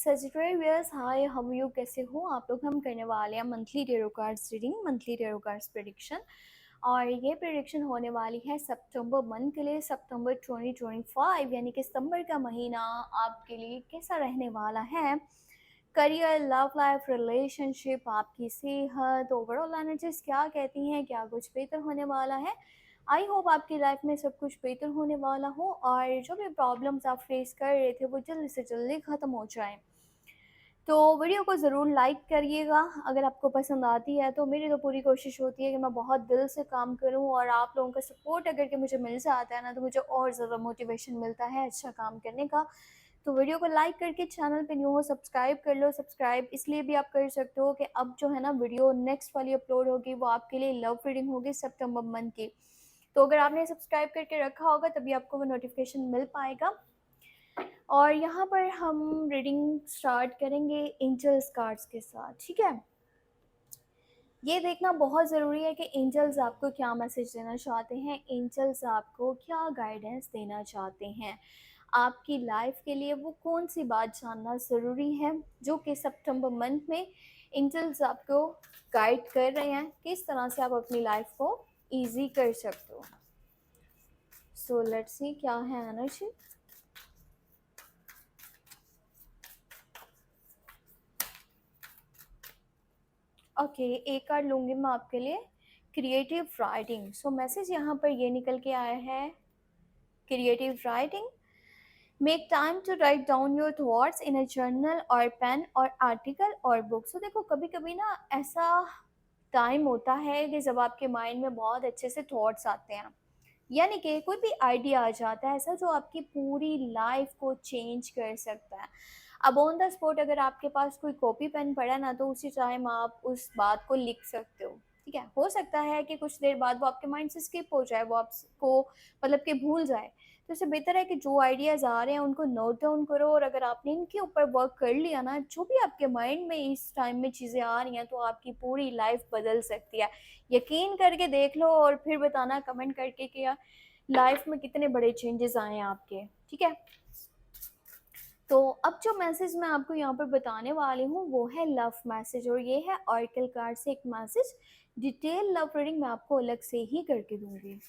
Sagittarius हाय हम you कैसे हो आप लोग। हम करने वाले हैं monthly tarot cards reading, monthly tarot cards prediction. और ये प्रेडिक्शन होने वाली है सितंबर मंथ के लिए, सितंबर 2025 यानी कि सितंबर का महीना आपके लिए कैसा रहने वाला है। करियर, लव लाइफ, रिलेशनशिप, आपकी सेहत, ओवरऑल एनर्जीज क्या कहती हैं, क्या कुछ बेहतर होने वाला है। आई होप आपकी लाइफ में सब कुछ बेहतर होने वाला हो और जो भी प्रॉब्लम्स आप फेस कर रहे थे वो जल्दी से जल्दी ख़त्म हो जाए। तो वीडियो को ज़रूर लाइक करिएगा अगर आपको पसंद आती है। तो मेरी तो पूरी कोशिश होती है कि मैं बहुत दिल से काम करूं और आप लोगों का सपोर्ट अगर कि मुझे मिल जाता है ना तो मुझे और ज़्यादा मोटिवेशन मिलता है अच्छा काम करने का। तो वीडियो को लाइक करके चैनल पे न्यू हो सब्सक्राइब कर लो। सब्सक्राइब इसलिए भी आप कर सकते हो कि अब जो है ना वीडियो नेक्स्ट वाली अपलोड होगी वो आपके लिए लव रीडिंग होगी सितंबर मंथ की। तो अगर आपने सब्सक्राइब करके रखा होगा तभी आपको वो नोटिफिकेशन मिल पाएगा। और यहाँ पर हम रीडिंग स्टार्ट करेंगे एंजल्स कार्ड्स के साथ, ठीक है। ये देखना बहुत ज़रूरी है कि एंजल्स आपको क्या मैसेज देना चाहते हैं, एंजल्स आपको क्या गाइडेंस देना चाहते हैं, आपकी लाइफ के लिए वो कौन सी बात जानना ज़रूरी है जो कि सितंबर मंथ में एंजल्स आपको गाइड कर रहे हैं, किस तरह से आप अपनी लाइफ को ईजी कर सकते हो। सो लेट्स सी क्या है एनर्जी। ओके, एक कार्ड लूँगी मैं आपके लिए, क्रिएटिव राइटिंग। सो मैसेज यहाँ पर ये निकल के आया है, creative writing, make time to write down your thoughts in a journal और पेन और आर्टिकल और बुक। सो देखो कभी कभी ना ऐसा टाइम होता है कि जब आपके माइंड में बहुत अच्छे से थॉट्स आते हैं, यानी कि कोई भी आइडिया आ जाता है ऐसा जो आपकी पूरी लाइफ को चेंज कर सकता है। अब ऑन द स्पॉट अगर आपके पास कोई कॉपी पेन पड़ा ना तो उसी टाइम आप उस बात को लिख सकते हो, ठीक है। हो सकता है कि कुछ देर बाद वो आपके माइंड से स्किप हो जाए, वो आपको मतलब कि भूल जाए। तो इससे बेहतर है कि जो आइडियाज़ आ रहे हैं उनको नोट डाउन करो और अगर आपने इनके ऊपर वर्क कर लिया ना, जो भी आपके माइंड में इस टाइम में चीज़ें आ रही हैं तो आपकी पूरी लाइफ बदल सकती है। यकीन करके देख लो और फिर बताना कमेंट करके कि यार लाइफ में कितने बड़े चेंजेस आए हैं आपके, ठीक है। तो अब जो मैसेज मैं आपको यहाँ पर बताने वाली हूँ वो है लव मैसेज और ये है ऑरेकल कार्ड से एक मैसेज। डिटेल लव रीडिंग मैं आपको अलग से ही करके दूंगी।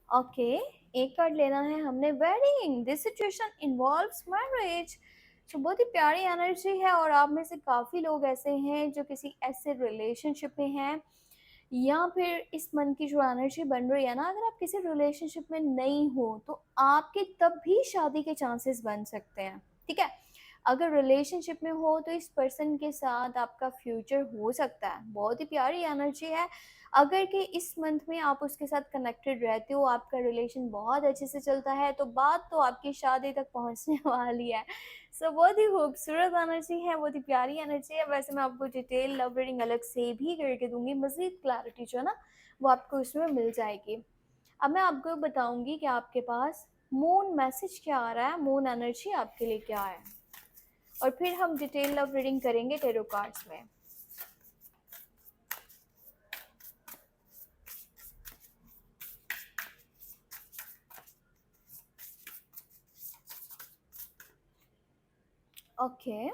ओके, एक कार्ड लेना है हमने, wedding, this situation involves marriage. तो बहुत ही प्यारी एनर्जी है और आप में से काफ़ी लोग ऐसे हैं जो किसी ऐसे रिलेशनशिप में हैं या फिर इस मन की जो एनर्जी बन रही है ना, अगर आप किसी रिलेशनशिप में नहीं हो तो आपके तब भी शादी के चांसेस बन सकते हैं, ठीक है। अगर रिलेशनशिप में हो तो इस पर्सन के साथ आपका फ्यूचर हो सकता है। बहुत ही प्यारी एनर्जी है। अगर कि इस मंथ में आप उसके साथ कनेक्टेड रहते हो, आपका रिलेशन बहुत अच्छे से चलता है तो बात तो आपकी शादी तक पहुंचने वाली है। सो बहुत ही खूबसूरत एनर्जी है, बहुत ही प्यारी एनर्जी है। वैसे मैं आपको डिटेल लव रीडिंग अलग से भी करके दूंगी, मज़ीद क्लैरिटी जो है ना वो आपको इसमें मिल जाएगी। अब मैं आपको बताऊंगी कि आपके पास मून मैसेज क्या आ रहा है, मून एनर्जी आपके लिए क्या है, और फिर हम डिटेल लव रीडिंग करेंगे टेरो कार्ड्स में। ओके,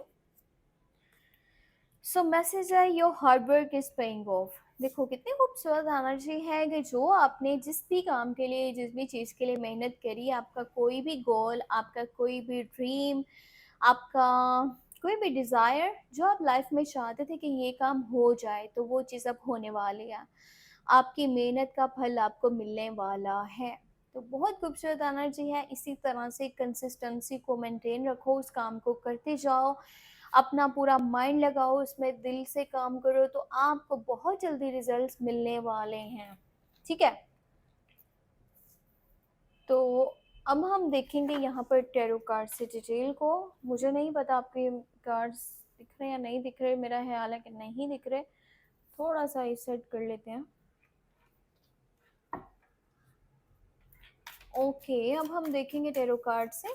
सो मैसेज है your hard work is paying off. देखो कितनी खूबसूरत एनर्जी है कि जो आपने जिस भी काम के लिए, जिस भी चीज़ के लिए मेहनत करी, आपका कोई भी गोल, आपका कोई भी ड्रीम, आपका कोई भी डिज़ायर जो आप लाइफ में चाहते थे कि ये काम हो जाए तो वो चीज़ अब होने वाली है। आपकी मेहनत का फल आपको मिलने वाला है। तो बहुत खूबसूरत एनर्जी है। इसी तरह से कंसिस्टेंसी को मेंटेन रखो, उस काम को करते जाओ, अपना पूरा माइंड लगाओ उसमें, दिल से काम करो तो आपको बहुत जल्दी रिजल्ट्स मिलने वाले हैं, ठीक है। तो अब हम देखेंगे यहाँ पर टैरो कार्ड से डिटेल को। मुझे नहीं पता आपके कार्ड्स दिख रहे हैं या नहीं दिख रहे, मेरा ख्याल है कि नहीं दिख रहे। थोड़ा सा इस सेट कर लेते हैं। ओके, अब हम देखेंगे टैरो कार्ड से।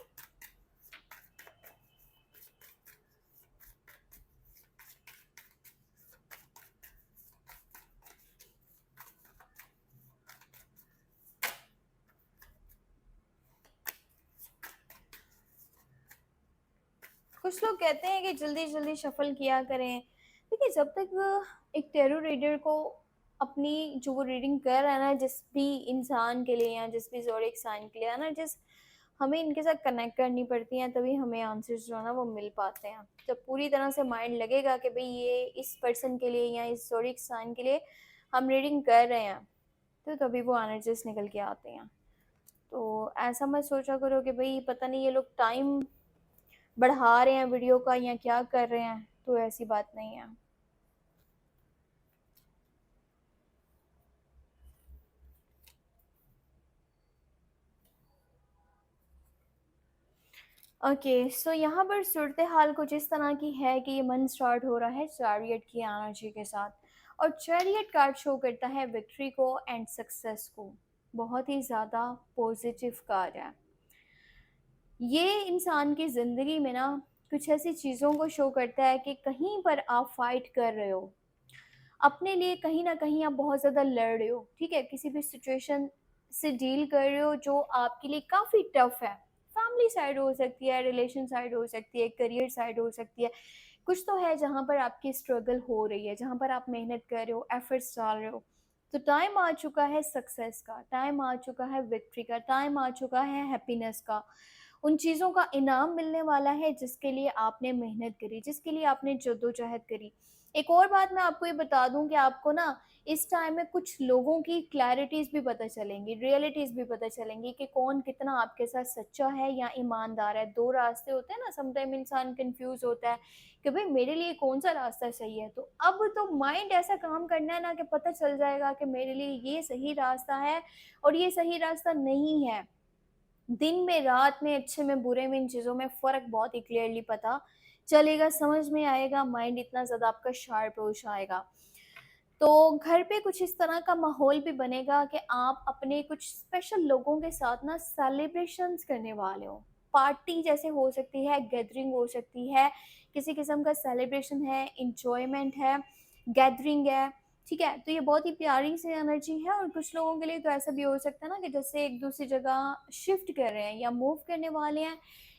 कुछ लोग कहते हैं कि जल्दी जल्दी शफल किया करें। देखिए, जब तक एक टैरो रीडर को अपनी जो वो रीडिंग कर रहा है ना, जिस भी इंसान के लिए या जिस भी ज़ोडिएक साइन के लिए है ना, जिस हमें इनके साथ कनेक्ट करनी पड़ती हैं, तभी हमें आंसर्स जो है ना वो मिल पाते हैं। जब पूरी तरह से माइंड लगेगा कि भाई ये इस पर्सन के लिए या इस ज़ोडिएक साइन के लिए हम रीडिंग कर रहे हैं, तो तभी वो एनर्जीज निकल के आते हैं। तो ऐसा मत सोचा करो कि भाई पता नहीं ये लोग टाइम बढ़ा रहे हैं वीडियो का या क्या कर रहे हैं, तो ऐसी बात नहीं है। ओके, सो यहाँ पर सूरत हाल कुछ इस तरह की है कि ये मन स्टार्ट हो रहा है चैरियट की एनर्जी के साथ, और चैरियट कार्ड शो करता है विक्ट्री को एंड सक्सेस को। बहुत ही ज़्यादा पॉजिटिव कार्ड है ये। इंसान की ज़िंदगी में ना कुछ ऐसी चीज़ों को शो करता है कि कहीं पर आप फाइट कर रहे हो अपने लिए, कहीं ना कहीं आप बहुत ज़्यादा लड़ रहे हो, ठीक है, किसी भी सिचुएशन से डील कर रहे हो जो आपके लिए काफ़ी टफ है। फैमिली साइड हो सकती है, रिलेशन साइड हो सकती है, करियर साइड हो सकती है। कुछ तो है जहाँ पर आपकी स्ट्रगल हो रही है, जहाँ पर आप मेहनत कर रहे हो, एफर्ट्स डाल रहे हो। तो टाइम आ चुका है सक्सेस का, टाइम आ चुका है विक्ट्री का, टाइम आ चुका है हैप्पीनेस का। उन चीज़ों का इनाम मिलने वाला है जिसके लिए आपने मेहनत करी, जिसके लिए आपने जद्दोजहद करी। एक और बात मैं आपको ये बता दूं कि आपको ना इस टाइम में कुछ लोगों की क्लैरिटीज़ भी पता चलेंगी, रियलिटीज़ भी पता चलेंगी कि कौन कितना आपके साथ सच्चा है या ईमानदार है। दो रास्ते होते हैं ना, समटाइम इंसान कंफ्यूज होता है कि भाई मेरे लिए कौन सा रास्ता सही है। तो अब तो माइंड ऐसा काम करना है ना कि पता चल जाएगा कि मेरे लिए ये सही रास्ता है और ये सही रास्ता नहीं है। दिन में, रात में, अच्छे में, बुरे में, इन चीज़ों में फ़र्क बहुत ही क्लियरली पता चलेगा, समझ में आएगा, माइंड इतना ज़्यादा आपका शार्प हो जाएगा। तो घर पे कुछ इस तरह का माहौल भी बनेगा कि आप अपने कुछ स्पेशल लोगों के साथ ना सेलिब्रेशंस करने वाले हो। पार्टी जैसे हो सकती है, गैदरिंग हो सकती है, किसी किस्म का सेलिब्रेशन है, इंजॉयमेंट है, गैदरिंग है, ठीक है। तो ये बहुत ही प्यारी सी एनर्जी है। और कुछ लोगों के लिए तो ऐसा भी हो सकता है ना कि जैसे एक दूसरी जगह शिफ्ट कर रहे हैं या मूव करने वाले हैं,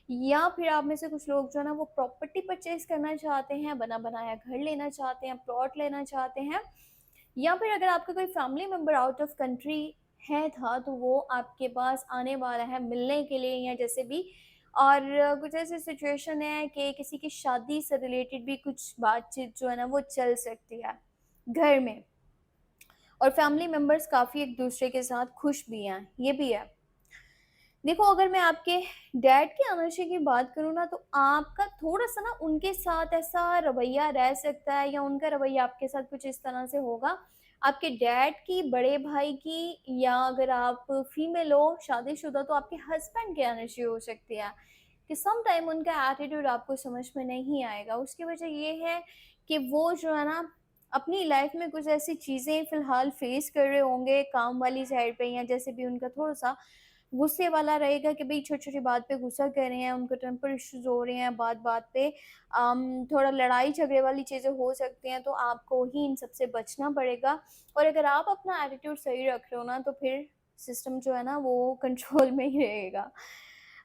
या फिर आप में से कुछ लोग जो है ना वो प्रॉपर्टी परचेज करना चाहते हैं, बना बनाया घर लेना चाहते हैं, प्लॉट लेना चाहते हैं, या फिर अगर आपका कोई family member out of country है था तो वो आपके पास आने वाला है मिलने के लिए या जैसे भी। और कुछ ऐसी सिचुएशन है कि किसी की शादी से रिलेटेड भी कुछ बातचीत जो है ना वो चल सकती है घर में, और फैमिली मेम्बर्स काफ़ी एक दूसरे के साथ खुश भी हैं, ये भी है। देखो, अगर मैं आपके डैड की एनर्जी की बात करूँ ना, तो आपका थोड़ा-सा ना उनके साथ ऐसा रवैया रह सकता है, या उनका रवैया आपके साथ कुछ इस तरह से होगा। आपके डैड की, बड़े भाई की, या अगर आप फीमेल हो, शादीशुदा, तो आपके हस्बैंड की एनर्जी हो सकती है कि सम टाइम उनका एटीट्यूड आपको समझ में नहीं आएगा। उसकी वजह ये है कि वो जो है ना अपनी लाइफ में कुछ ऐसी चीज़ें फ़िलहाल फेस कर रहे होंगे काम वाली साइड पे, या जैसे भी उनका थोड़ा-सा गुस्से वाला रहेगा कि भई छोटी-छोटी बात पे गुस्सा कर रहे हैं, उनको टेम्पर इश्यूज़ हो रहे हैं बात-बात पे। थोड़ा लड़ाई झगड़े वाली चीज़ें हो सकती हैं, तो आपको ही इन सब से बचना पड़ेगा। और अगर आप अपना एटीट्यूड सही रख रहे हो ना, तो फिर सिस्टम जो है ना वो कंट्रोल में ही रहेगा।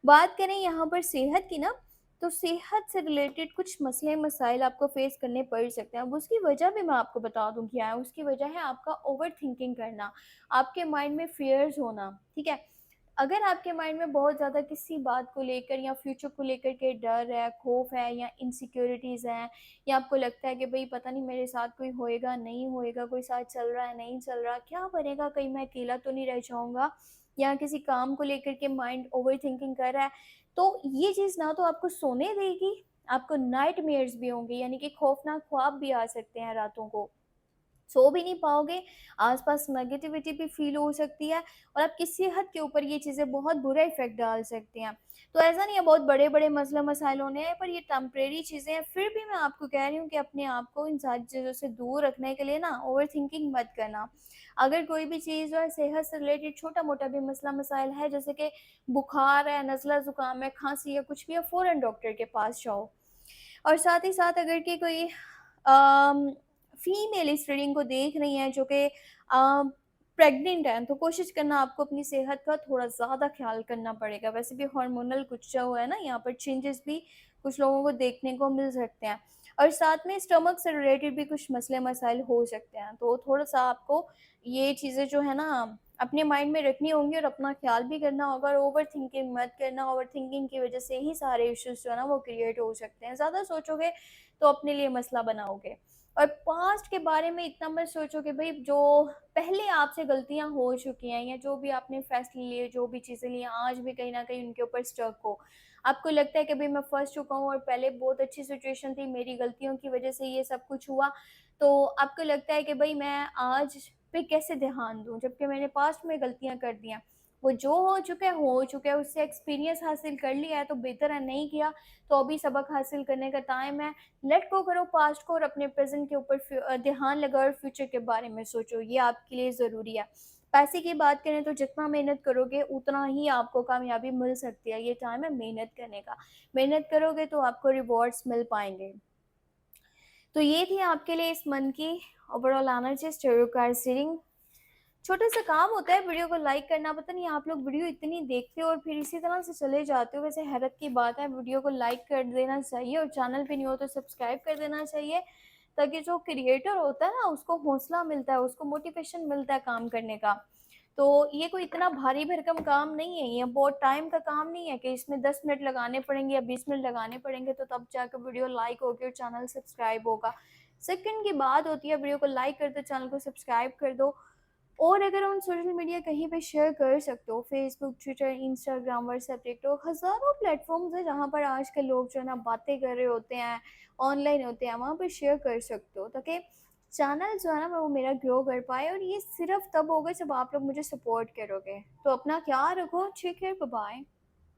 बात करें यहाँ पर सेहत की ना, तो सेहत से रिलेटेड कुछ मसले-मसाइल आपको फेस करने पड़ सकते हैं। अब उसकी वजह भी मैं आपको बता दूँ क्या है। उसकी वजह है आपका ओवरथिंकिंग करना, आपके माइंड में फ़ियर्स होना, ठीक है? अगर आपके माइंड में बहुत ज़्यादा किसी बात को लेकर या फ्यूचर को लेकर के डर है, खौफ है, या इनसिक्योरिटीज़ हैं, या आपको लगता है कि भई पता नहीं मेरे साथ कोई होएगा, नहीं होएगा, कोई साथ चल रहा है, नहीं चल रहा, क्या बनेगा, कहीं मैं अकेला तो नहीं रह जाऊँगा, या किसी काम को लेकर के माइंड ओवरथिंकिंग कर रहा है, तो ये चीज़ ना तो आपको सोने देगी, आपको नाइटमेयर्स भी होंगे, यानी कि खौफनाक ख्वाब भी आ सकते हैं रातों को। सो भी नहीं पाओगे, आस-पास नेगेटिविटी भी फ़ील हो सकती है, और आपकी सेहत के ऊपर ये चीज़ें बहुत बुरा इफ़ेक्ट डाल सकती हैं। तो ऐसा नहीं है बहुत बड़े-बड़े मसला-मसाइल होने हैं, पर ये टेम्परेरी चीज़ें हैं। फिर भी मैं आपको कह रही हूँ कि अपने आप को इन सारी चीज़ों से दूर रखने के लिए ना ओवरथिंकिंग मत करना। अगर कोई भी चीज़ जो है सेहत से रिलेटेड छोटा-मोटा भी मसला-मसाइल है, जैसे कि बुखार है, नज़ला ज़ुकाम है, खाँसी है, कुछ भी है, फ़ौरन डॉक्टर के पास जाओ। और साथ ही साथ अगर कि कोई फीमेल इस रीडिंग को देख रही हैं जो कि प्रेग्नेंट हैं, तो कोशिश करना आपको अपनी सेहत का थोड़ा ज़्यादा ख्याल करना पड़ेगा। वैसे भी हार्मोनल कुछ जो है ना यहाँ पर चेंजेस भी कुछ लोगों को देखने को मिल सकते हैं। और साथ में स्टमक से रिलेटेड भी कुछ मसले मसाइल हो सकते हैं, तो थोड़ा-सा आपको ये चीज़ें जो है ना अपने माइंड में रखनी होंगी और अपना ख़्याल भी करना होगा और ओवरथिंकिंग मत करना। ओवरथिंकिंग की वज़ह से ही सारे इश्यूज़ जो है ना वो क्रिएट हो सकते हैं। ज़्यादा सोचोगे तो अपने लिए मसला बनाओगे। और पास्ट के बारे में इतना मत सोचो कि भई जो पहले आपसे गलतियाँ हो चुकी हैं या जो भी आपने फ़ैसले लिए, जो भी चीज़ें ली हैं, आज भी कहीं न कहीं उनके ऊपर स्टक हो। आपको लगता है कि भई मैं फँस चुका हूँ और पहले बहुत अच्छी सिचुएशन थी, मेरी गलतियों की वज़ह से ये सब कुछ हुआ। तो आपको लगता है कि भई मैं आज पे कैसे ध्यान दूँ, जबकि मैंने पास्ट में गलतियाँ कर दी हैं। वो जो हो चुका है, उससे एक्सपीरियंस हासिल कर लिया है तो बेहतर है, नहीं किया तो अभी सबक हासिल करने का टाइम है। लेट गो करो पास्ट को और अपने प्रेज़ेंट के ऊपर ध्यान लगाओ और फ्यूचर के बारे में सोचो, ये आपके लिए ज़रूरी है। पैसे की बात करें तो जितना मेहनत करोगे उतना ही आपको कामयाबी मिल सकती है, ये टाइम है मेहनत करने का। मेहनत करोगे तो आपको रिवॉर्ड्स मिल पाएँगे। तो ये थी आपके लिए इस मंथ की overall energy tarot card reading. छोटा-सा काम होता है वीडियो को लाइक करना, पता नहीं आप लोग वीडियो इतनी देखते हो और फिर इसी तरह से चले जाते हो। वैसे हैरत की बात है, वीडियो को लाइक कर देना चाहिए और चैनल पे नहीं हो तो सब्सक्राइब कर देना चाहिए, ताकि जो क्रिएटर होता है ना उसको हौसला मिलता है, उसको मोटिवेशन मिलता है काम करने का। तो ये कोई इतना भारी भरकम काम नहीं है, ये बहुत टाइम का काम नहीं है कि इसमें 10 मिनट लगाने पड़ेंगे या 20 मिनट लगाने पड़ेंगे तो तब जाकर वीडियो लाइक होगी और चैनल सब्सक्राइब होगा। सेकंड की बात होती है, वीडियो को लाइक कर दो, चैनल को सब्सक्राइब कर दो। और अगर हम सोशल मीडिया कहीं पे शेयर कर सकते हो, Facebook, Twitter, Instagram, WhatsApp, TikTok, हज़ारों प्लेटफ़ॉर्म्स हैं जहाँ पर आज के लोग जो है ना बातें कर रहे होते हैं, ऑनलाइन होते हैं, वहाँ पे शेयर कर सकते हो ताकि चैनल जो है ना वो मेरा ग्रो कर पाए। और ये सिर्फ़ तब होगा जब आप लोग मुझे सपोर्ट करोगे। तो अपना ख़्याल रखो, ठीक है, बाय-बाय।